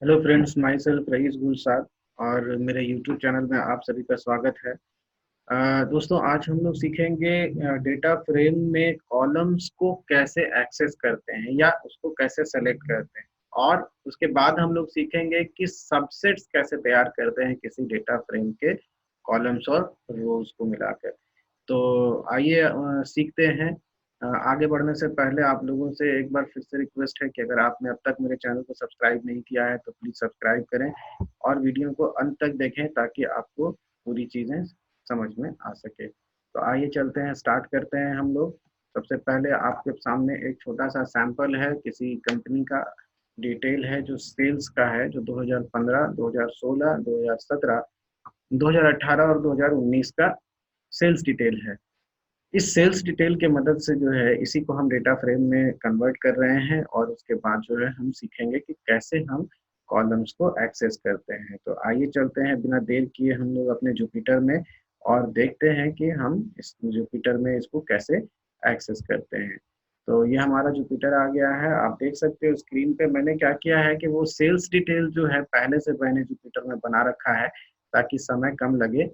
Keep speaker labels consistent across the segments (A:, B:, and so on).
A: Hello friends, my self rice गुलसाद और मेरे YouTube channel में आप सभी का स्वागत है। दोस्तों, आज हम लोग सीखेंगे डेटा फ्रेम में कॉलम्स को कैसे एक्सेस करते हैं या उसको कैसे सेलेक्ट करते हैं, और उसके बाद हम लोग सीखेंगे कि सबसेट्स कैसे तैयार करते हैं किसी डेटा फ्रेम के कॉलम्स और रोज को मिलाकर। तो आइए सीखते हैं। आगे बढ़ने से पहले आप लोगों से एक बार फिर से रिक्वेस्ट है कि अगर आपने अब तक मेरे चैनल को सब्सक्राइब नहीं किया है तो प्लीज़ सब्सक्राइब करें और वीडियो को अंत तक देखें ताकि आपको पूरी चीज़ें समझ में आ सके। तो आइए चलते हैं, स्टार्ट करते हैं हम लोग। सबसे पहले आपके सामने एक छोटा सा सैंपल है किसी कंपनी का। डिटेल है जो सेल्स का है, जो 2015, 2016, 2017, 2018 और 2019 का सेल्स डिटेल है। इस सेल्स डिटेल के मदद से जो है इसी को हम डेटा फ्रेम में कन्वर्ट कर रहे हैं, और उसके बाद जो है हम सीखेंगे कि कैसे हम कॉलम्स को एक्सेस करते हैं। तो आइए चलते हैं बिना देर किए हम लोग अपने जुपिटर में और देखते हैं कि हम इस जुपिटर में इसको कैसे एक्सेस करते हैं। तो ये हमारा जुपिटर आ गया है, आप देख सकते हो स्क्रीन पे। मैंने क्या किया है कि वो सेल्स डिटेल जो है पहले से मैंने जुपिटर में बना रखा है ताकि समय कम लगे।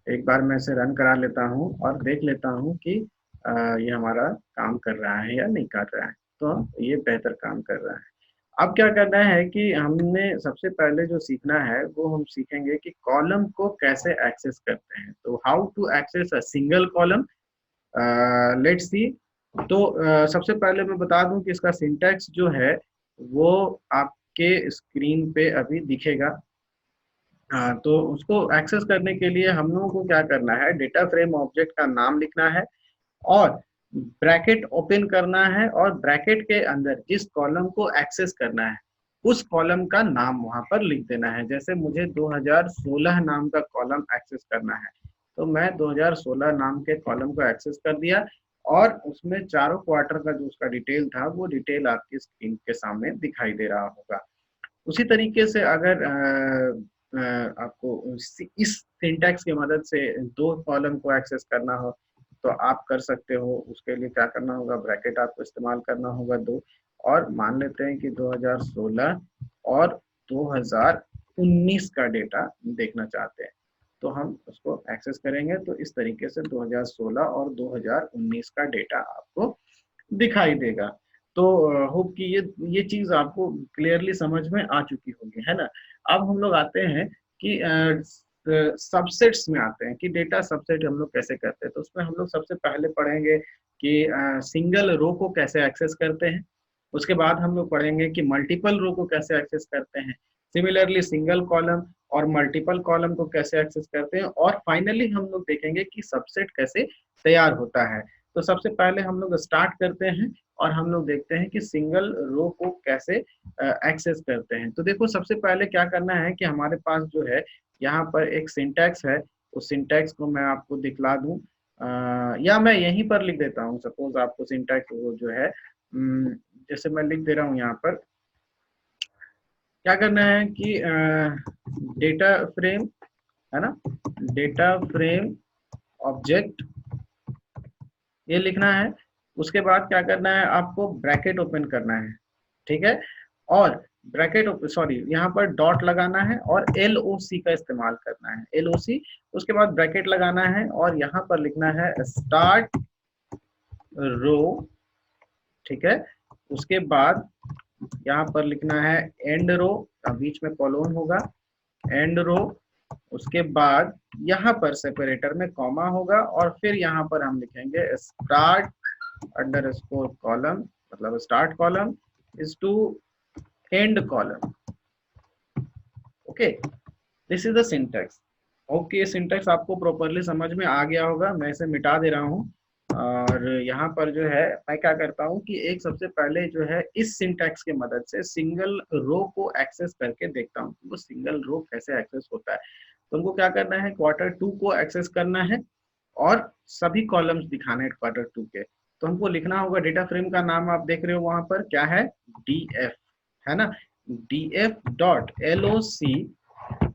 A: एक बार मैं इसे रन करा लेता हूँ और देख लेता हूँ कि ये हमारा काम कर रहा है या नहीं कर रहा है। तो ये बेहतर काम कर रहा है। अब क्या करना है कि हमने सबसे पहले जो सीखना है वो हम सीखेंगे कि कॉलम को कैसे एक्सेस करते हैं। तो how to access a single column, let's see. तो सबसे पहले मैं बता दूं कि इसका सिंटैक्स जो है वो आपके स्क्रीन पे अभी दिखेगा। हाँ, तो उसको एक्सेस करने के लिए हम लोगों को क्या करना है, डेटा फ्रेम ऑब्जेक्ट का नाम लिखना है और ब्रैकेट ओपन करना है, और ब्रैकेट के अंदर जिस कॉलम को एक्सेस करना है उस कॉलम का नाम वहां पर लिख देना है। जैसे मुझे 2016 नाम का कॉलम एक्सेस करना है, तो मैं 2016 नाम के कॉलम को एक्सेस कर दिया, और उसमें चारों क्वार्टर का जो उसका डिटेल था वो डिटेल आपकी स्क्रीन के सामने दिखाई दे रहा होगा। उसी तरीके से अगर आपको इस सिंटैक्स की मदद से दो कॉलम को एक्सेस करना हो तो आप कर सकते हो। उसके लिए क्या करना होगा, ब्रैकेट आपको इस्तेमाल करना होगा दो, और मान लेते हैं कि 2016 और 2019 का डेटा देखना चाहते हैं, तो हम उसको एक्सेस करेंगे। तो इस तरीके से 2016 और 2019 का डेटा आपको दिखाई देगा। तो होप कि ये चीज आपको क्लियरली समझ में आ चुकी होगी, है ना। अब हम लोग आते हैं कि सबसेट्स में आते हैं कि डेटा सबसेट हम लोग कैसे करते हैं। तो उसमें हम लोग सबसे पहले पढ़ेंगे कि सिंगल रो को कैसे एक्सेस करते हैं। उसके बाद हम लोग पढ़ेंगे कि मल्टीपल रो को कैसे एक्सेस करते हैं। सिमिलरली सिंगल कॉलम और मल्टीपल कॉलम को कैसे एक्सेस करते हैं, और फाइनली हम लोग देखेंगे कि सबसेट कैसे तैयार होता है। तो सबसे पहले हम लोग स्टार्ट करते हैं और हम लोग देखते हैं कि सिंगल रो को कैसे एक्सेस करते हैं। तो देखो, सबसे पहले क्या करना है कि हमारे पास जो है यहाँ पर एक सिंटैक्स है। उस सिंटैक्स को मैं आपको दिखला दूं, या मैं यहीं पर लिख देता हूँ। सपोज आपको सिंटैक्स वो जो है, जैसे मैं लिख दे रहा हूँ यहाँ पर। क्या करना है कि डेटा फ्रेम, है ना, डेटा फ्रेम ऑब्जेक्ट, ये लिखना है। उसके बाद क्या करना है, आपको ब्रैकेट ओपन करना है, ठीक है। और ब्रैकेट, सॉरी, यहाँ पर डॉट लगाना है और LOC का इस्तेमाल करना है, LOC। उसके बाद ब्रैकेट लगाना है और यहाँ पर लिखना है स्टार्ट रो, ठीक है। उसके बाद यहाँ पर लिखना है एंड रो, बीच में कॉलोन होगा, एंड रो। उसके बाद यहाँ पर सेपरेटर में कॉमा होगा, और फिर यहाँ पर हम लिखेंगे स्टार्ट अंडरस्कोर कॉलम, मतलब start column is to end column. Okay, this is the syntax. Okay, ये सिंटैक्स आपको प्रॉपरली समझ में आ गया होगा। मैं इसे मिटा दे रहा हूँ, और यहाँ पर जो है मैं क्या करता हूँ कि एक सबसे पहले जो है इस सिंटैक्स की मदद से सिंगल रो को एक्सेस करके देखता हूँ वो सिंगल रो कैसे एक्सेस होता है। तो उनको क्या करना है, क्वार्टर 2 को एक्सेस करना है और सभी कॉलम्स दिखाने हैं क्वार्टर 2 के। तो हमको लिखना होगा, डेटा फ्रेम का नाम आप देख रहे हो वहां पर क्या है, DF, है ना, DF.LOC।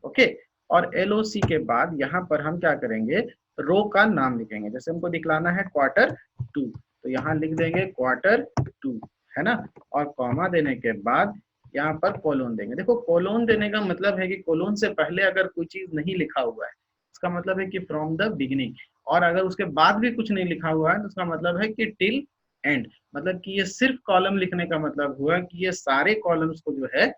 A: ओके, और LOC के बाद यहाँ पर हम क्या करेंगे, रो का नाम लिखेंगे। जैसे हमको दिखलाना है क्वार्टर 2, तो यहाँ लिख देंगे क्वार्टर 2, है ना। और कॉमा देने के बाद यहाँ पर कोलोन देंगे। देखो कोलोन देने का मतलब है कि कोलोन से पहले अगर कोई चीज नहीं लिखा हुआ है, इसका मतलब है कि फ्रॉम द बिगिनिंग, और अगर उसके बाद भी कुछ नहीं लिखा हुआ है तो उसका मतलब है कि टिल एंड, मतलब कि ये सिर्फ कॉलम लिखने का मतलब हुआ कि ये सारे कॉलम्स को जो है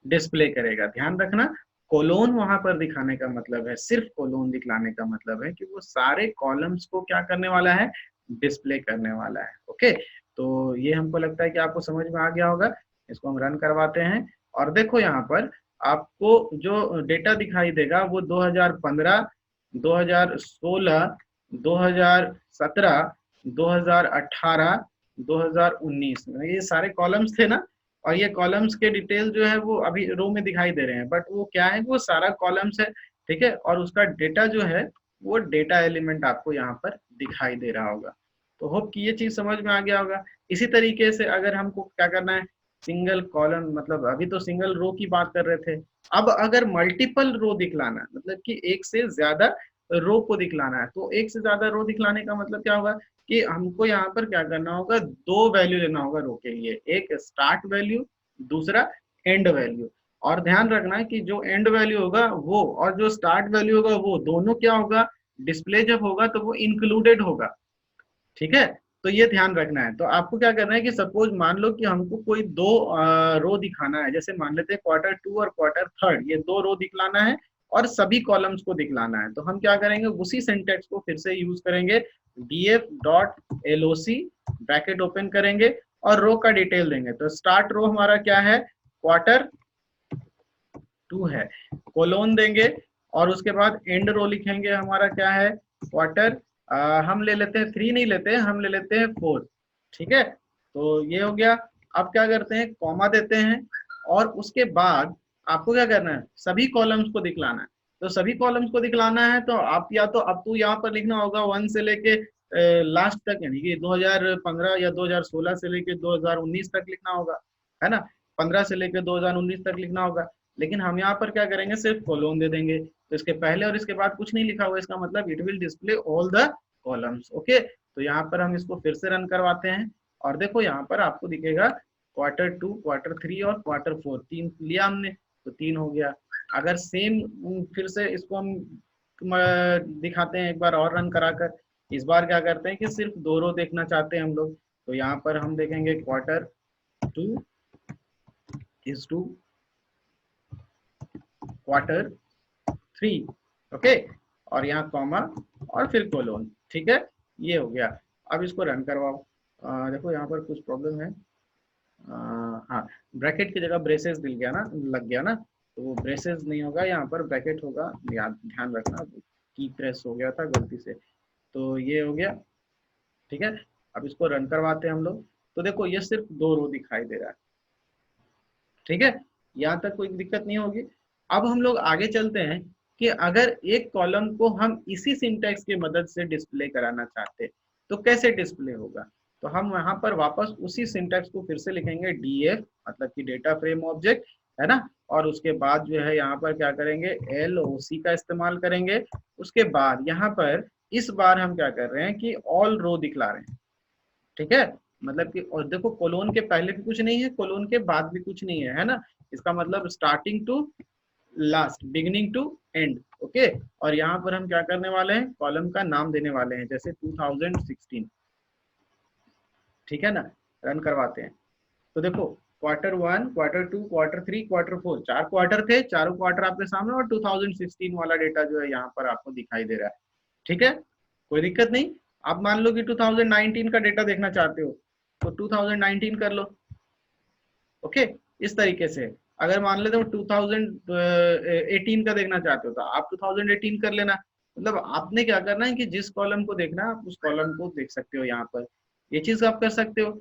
A: डिस्प्ले करेगा। ध्यान रखना, कोलोन वहां पर दिखाने का मतलब है, सिर्फ कोलोन दिखलाने का मतलब है कि वो सारे कॉलम्स को क्या करने वाला है, डिस्प्ले करने वाला है। ओके, तो ये हमको लगता है कि आपको समझ में आ गया होगा। इसको हम रन करवाते हैं और देखो यहाँ पर आपको जो डेटा दिखाई देगा वो 2015, 2016, 2017, 2018, 2019 ये सारे कॉलम्स थे ना, और ये कॉलम्स के डिटेल जो है वो अभी रो में दिखाई दे रहे हैं, बट वो क्या है, वो सारा कॉलम्स है। ठीक है, और उसका डेटा जो है वो डेटा एलिमेंट आपको यहाँ पर दिखाई दे रहा होगा। तो होप कि ये चीज समझ में आ गया होगा। इसी तरीके से अगर हमको क्या करना है, सिंगल कॉलम, मतलब अभी तो सिंगल रो की बात कर रहे थे, अब अगर मल्टीपल रो दिखलाना है, मतलब कि एक से ज्यादा रो को दिखलाना है, तो एक से ज्यादा रो दिखलाने का मतलब क्या होगा कि हमको यहाँ पर क्या करना होगा, दो वैल्यू लेना होगा रो के लिए, एक स्टार्ट वैल्यू, दूसरा एंड वैल्यू। और ध्यान रखना है कि जो एंड वैल्यू होगा वो और जो स्टार्ट वैल्यू होगा वो दोनों क्या होगा, डिस्प्ले जब होगा तो वो इंक्लूडेड होगा। ठीक है, तो ये ध्यान रखना है। तो आपको क्या करना है कि सपोज मान लो कि हमको कोई दो रो दिखाना है, जैसे मान लेते हैं क्वार्टर टू और क्वार्टर थर्ड, ये दो रो दिखलाना है और सभी कॉलम्स को दिखलाना है, तो हम क्या करेंगे, उसी सिंटेक्स को फिर से यूज करेंगे, df dot loc bracket open करेंगे और रो का डिटेल देंगे। तो स्टार्ट रो हमारा क्या है, क्वार्टर टू है, कोलोन देंगे और उसके बाद एंड रो लिखेंगे, हमारा क्या है, क्वार्टर, हम ले लेते हैं थ्री, नहीं लेते हैं, हम ले लेते हैं फोर। ठीक है, तो ये हो गया। अब क्या करते हैं, कॉमा देते हैं और उसके बाद आपको क्या करना है, सभी कॉलम्स को दिखलाना है। तो सभी कॉलम्स को दिखलाना है तो आप या तो अब तो यहाँ पर लिखना होगा वन से लेके लास्ट तक, यानी कि 2015 या 2016 से लेके 2019 तक लिखना होगा, है ना, 15 से लेके 2019 तक लिखना होगा। लेकिन हम यहाँ पर क्या करेंगे, सिर्फ कोलोन दे देंगे, तो इसके पहले और इसके बाद कुछ नहीं लिखा हुआ, इसका मतलब it will display all the columns. Okay, तो यहाँ पर हम इसको फिर से रन करवाते हैं और देखो यहाँ पर आपको दिखेगा क्वार्टर टू, क्वार्टर थ्री और क्वार्टर फोर, तीन लिया हमने, तो तीन हो गया। अगर सेम फिर से इसको हम दिखाते हैं एक बार और रन कराकर, इस बार क्या करते हैं कि सिर्फ दो रो देखना चाहते हैं हम लोग, तो यहाँ पर हम देखेंगे quarter two is to quarter three. Okay, और यहाँ कॉमा और फिर कोलोन। ठीक है, ये हो गया। अब इसको रन करवाओ। देखो यहाँ पर कुछ प्रॉब्लम है। हाँ, ब्रैकेट की जगह ब्रेसेस दिल गया ना, लग गया ना, तो वो ब्रेसेस नहीं होगा, यहाँ पर ब्रैकेट होगा, ध्यान रखना, की प्रेस हो गया था गलती से, तो ये हो गया। ठीक है, अब इसको रन करवाते हैं हम लोग, तो देखो ये सिर्फ दो रो दिखाई दे रहा है। ठीक है, यहाँ तक कोई दिक्कत नहीं होगी। अब हम लोग आगे चलते हैं कि अगर एक कॉलम को हम इसी सिंटैक्स की मदद से डिस्प्ले कराना चाहते तो कैसे डिस्प्ले होगा। तो हम यहाँ पर वापस उसी सिंटैक्स को फिर से लिखेंगे, df मतलब कि डेटा फ्रेम ऑब्जेक्ट, है ना, और उसके बाद जो है यहाँ पर क्या करेंगे, loc का इस्तेमाल करेंगे। उसके बाद यहाँ पर इस बार हम क्या कर रहे हैं कि ऑल रो दिखला रहे हैं। ठीक है, मतलब कि, और देखो कोलोन के पहले भी कुछ नहीं है, कोलोन के बाद भी कुछ नहीं है, है ना, इसका मतलब starting to last, beginning to end. Okay, और यहाँ पर हम क्या करने वाले हैं, कॉलम का नाम देने वाले हैं, जैसे 2016। ठीक है ना, रन करवाते हैं, तो देखो quarter one, quarter two, quarter three, quarter four, चार क्वार्टर थे, चारों क्वार्टर आपके सामने, और 2016 वाला डेटा जो है यहाँ पर आपको दिखाई दे रहा है। ठीक है, कोई दिक्कत नहीं। आप मान लो कि 2019 का डेटा देखना चाहते हो तो 2019 कर लो। ओके, इस तरीके से अगर मान लेते हो 2018 का देखना चाहते हो तो आप 2018 कर लेना। मतलब आपने क्या करना है कि जिस कॉलम को देखना है आप उस कॉलम को देख सकते हो, यहाँ पर ये चीज आप कर सकते हो।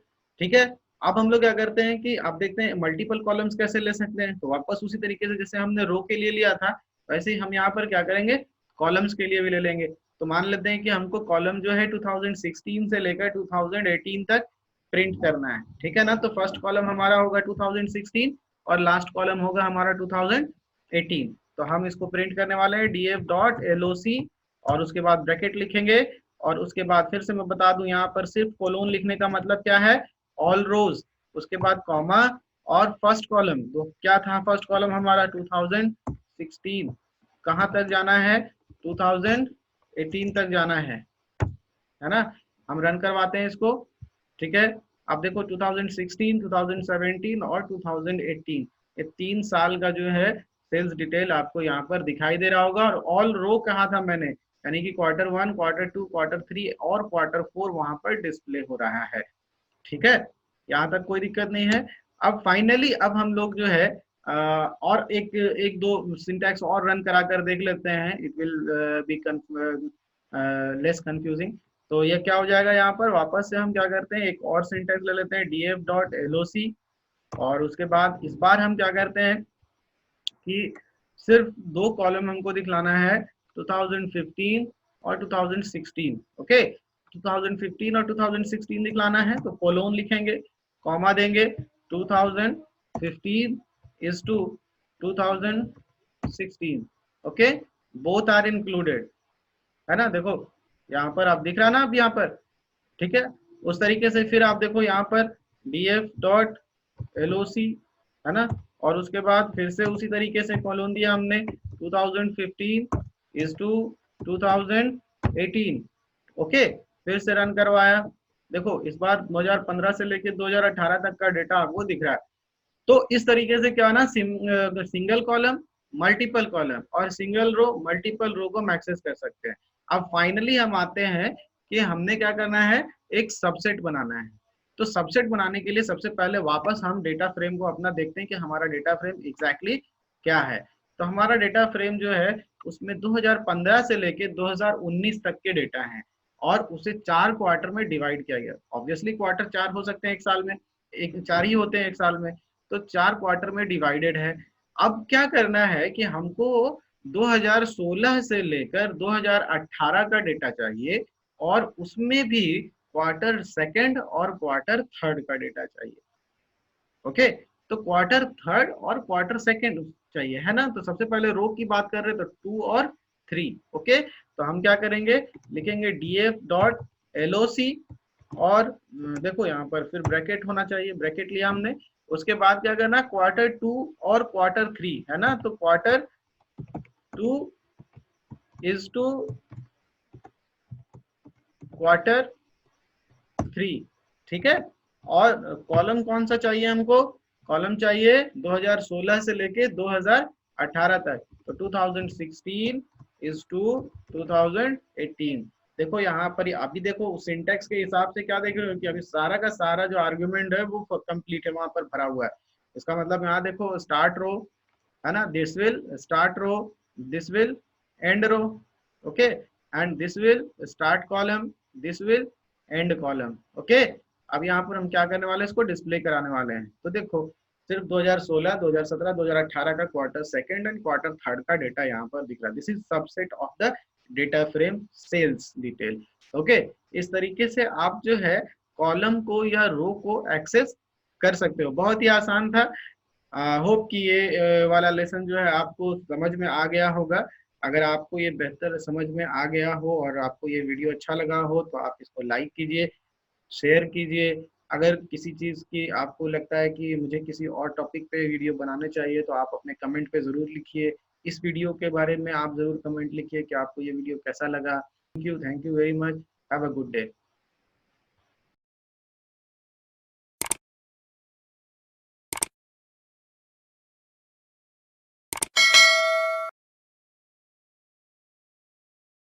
A: ठीक है, अब हम लोग क्या करते हैं कि आप देखते हैं मल्टीपल कॉलम्स कैसे ले सकते हैं, तो वापस उसी तरीके से जैसे हमने रो के लिए लिया था वैसे ही हम यहाँ पर क्या करेंगे, कॉलम्स के लिए भी ले लेंगे। तो मान लेते हैं कि हमको कॉलम जो है 2016 से लेकर 2018 तक प्रिंट करना है। ठीक है ना, तो फर्स्ट कॉलम हमारा होगा 2016 और लास्ट कॉलम होगा हमारा 2018। तो हम इसको प्रिंट करने वाले हैं df डॉट loc और उसके बाद ब्रैकेट लिखेंगे, और उसके बाद फिर से मैं बता दूं यहाँ पर सिर्फ कोलोन लिखने का मतलब क्या है, ऑल रोज, उसके बाद कॉमा, और फर्स्ट कॉलम तो क्या था, फर्स्ट कॉलम हमारा 2016, कहाँ तक जाना है, 2018 तक जाना है ना। हम रन करवाते हैं इसको, ठीक है। अब देखो 2016, 2017 और 2018, ये 3 साल का जो है सेल्स डिटेल आपको यहाँ पर दिखाई दे रहा होगा। और ऑल रो कहा था मैंने, यानी कि Q1, Q2, Q3 और Q4 वहां पर डिस्प्ले हो रहा है, ठीक है। यहाँ तक कोई दिक्कत नहीं है। अब फाइनली अब हम लोग जो है और एक एक दो सिंटैक्स और रन करा कर देख लेते हैं, it will be less confusing. तो ये क्या हो जाएगा, यहाँ पर वापस से हम क्या करते हैं, एक और सिंटैक्स ले लेते हैं df.loc, और उसके बाद इस बार हम क्या करते हैं कि सिर्फ 2 कॉलम हमको दिखलाना है, 2015 और 2016, ओके। 2015 और 2016 दिखलाना है तो कोलोन लिखेंगे, कॉमा देंगे, 2015 is to 2016, okay, both are included, है ना। देखो यहाँ पर आप दिख रहा ना, अब यहाँ पर, ठीक है। उस तरीके से फिर आप देखो यहाँ पर df.loc, है ना, और उसके बाद फिर से उसी तरीके से कॉलोन दिया हमने, 2015 इज टू 2018, ओके। फिर से रन करवाया, देखो इस बार 2015 से लेके 2018 तक का डेटा आपको दिख रहा है। तो इस तरीके से क्या है ना, सिंगल कॉलम, मल्टीपल कॉलम और सिंगल रो, मल्टीपल रो को हम एक्सेस कर सकते हैं। अब फाइनली हम आते हैं कि हमने क्या करना है, एक सबसेट बनाना है। तो सबसेट बनाने के लिए सबसे पहले वापस हम डेटा फ्रेम को अपना देखते हैं कि हमारा डेटा फ्रेम एग्जैक्टली क्या है। तो हमारा डेटा फ्रेम जो है उसमें 2015 से लेके 2019 तक के डेटा हैं, और उसे 4 क्वार्टर में डिवाइड किया गया। ऑब्वियसली क्वार्टर 4 हो सकते हैं एक साल में, एक 4 ही होते हैं एक साल में, तो 4 क्वार्टर में डिवाइडेड है। अब क्या करना है कि हमको 2016 से लेकर 2018 का डेटा चाहिए, और उसमें भी Q2 और Q3 का डेटा चाहिए, ओके। तो Q3 और Q2 चाहिए, है ना। तो सबसे पहले रो की बात कर रहे हैं, तो 2 और 3, ओके। तो हम क्या करेंगे, लिखेंगे df.loc, और देखो यहाँ पर फिर ब्रैकेट होना चाहिए, ब्रैकेट लिया हमने। उसके बाद क्या करना, Q2 और Q3, है ना। तो Q2 इज टू Q3, ठीक है। और कॉलम कौन सा चाहिए हमको, कॉलम चाहिए 2016 से लेके 2018 तक, तो 2016 इज टू 2018। देखो यहाँ पर अभी देखो सिंटेक्स के हिसाब से क्या देख रहे हो कि अभी सारा का सारा जो आर्गुमेंट है वो कंप्लीट है, वहां पर भरा हुआ है। इसका मतलब यहाँ देखो स्टार्ट रो, है ना, this will start row, this will end row, okay, and this will start column, this will end column, okay. अब यहाँ पर हम क्या करने वाले हैं, इसको डिस्प्ले कराने वाले हैं। तो देखो सिर्फ 2016, 2017, 2018 का Q2 एंड Q3 का डेटा यहाँ पर दिख रहा है। This is subset of the data frame sales detail, okay. इस तरीके से आप जो है कॉलम को या रो को एक्सेस कर सकते हो। बहुत ही आसान था। होप कि ये वाला लेसन जो है आपको समझ में आ गया होगा। अगर आपको ये बेहतर समझ में आ गया हो और आपको ये वीडियो अच्छा लगा हो तो आप इसको लाइक कीजिए, शेयर कीजिए। अगर किसी चीज़ की आपको लगता है कि मुझे किसी और टॉपिक पे वीडियो बनाने चाहिए तो आप अपने कमेंट पे ज़रूर लिखिए। इस वीडियो के बारे में आप ज़रूर कमेंट लिखिए कि आपको ये वीडियो कैसा लगा। Thank you very much, have a good day.